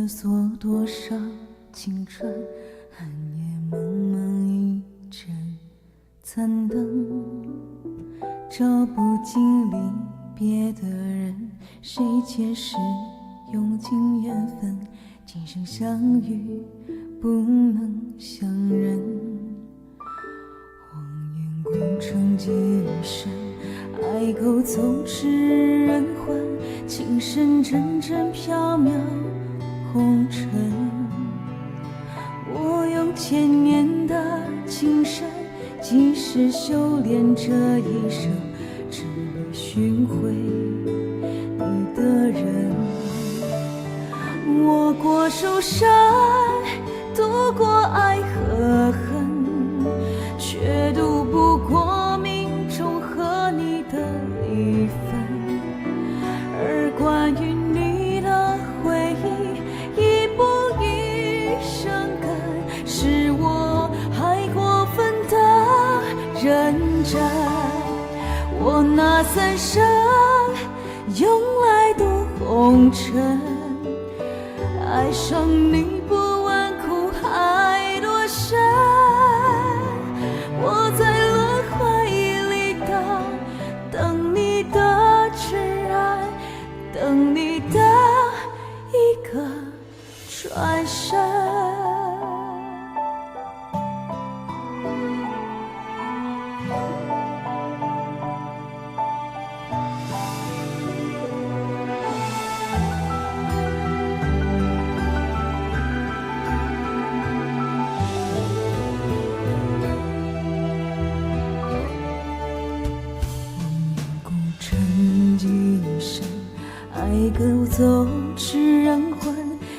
思索多少青春，寒夜茫茫一盏残灯，找不尽离别的人，谁前世用尽缘分，今生相遇不能相认。荒烟孤城几生，爱勾纵使人寰，情深阵阵缥缈红尘。我用千年的情深，几世修炼这一生，只为寻回你的人。我过受伤，度过爱和恨，却渡不过命中和你的离分。而关于你的回忆，一步一生根，是我还过分的认真。我那三生用来渡红尘，爱上你不问苦海多深，我在轮回里等你的挚爱，等你的一个转身。爱勾纵使人寰，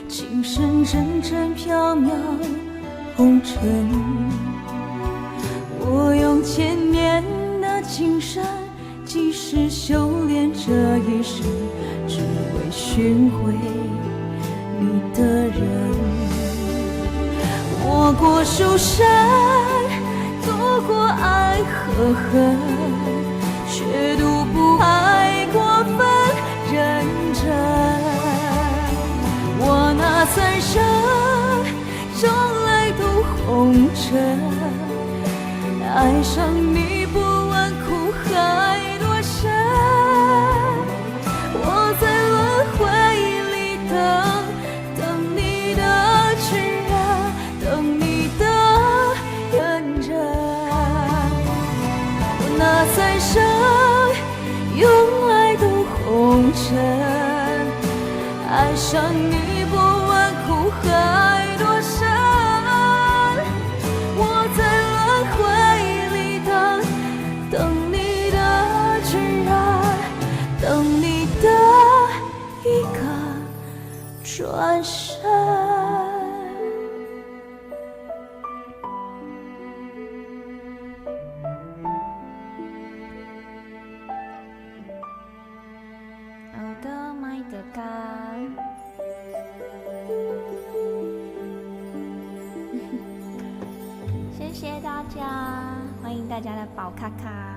情深阵阵缥缈红尘。我用千年的情深，几世修炼这一生，只为寻回你的人。我过受伤，度过爱和恨，却渡不爱过分认真。我那三生用来渡红尘，爱上你不问苦海多深，我在轮回里等你的炽热，等你的认真。我那三生用来渡红尘，爱上你不问苦海多深，我在轮回里等你的炙热，等你的一个转身。好的，麦德刚，谢谢大家，欢迎大家的宝咖咖。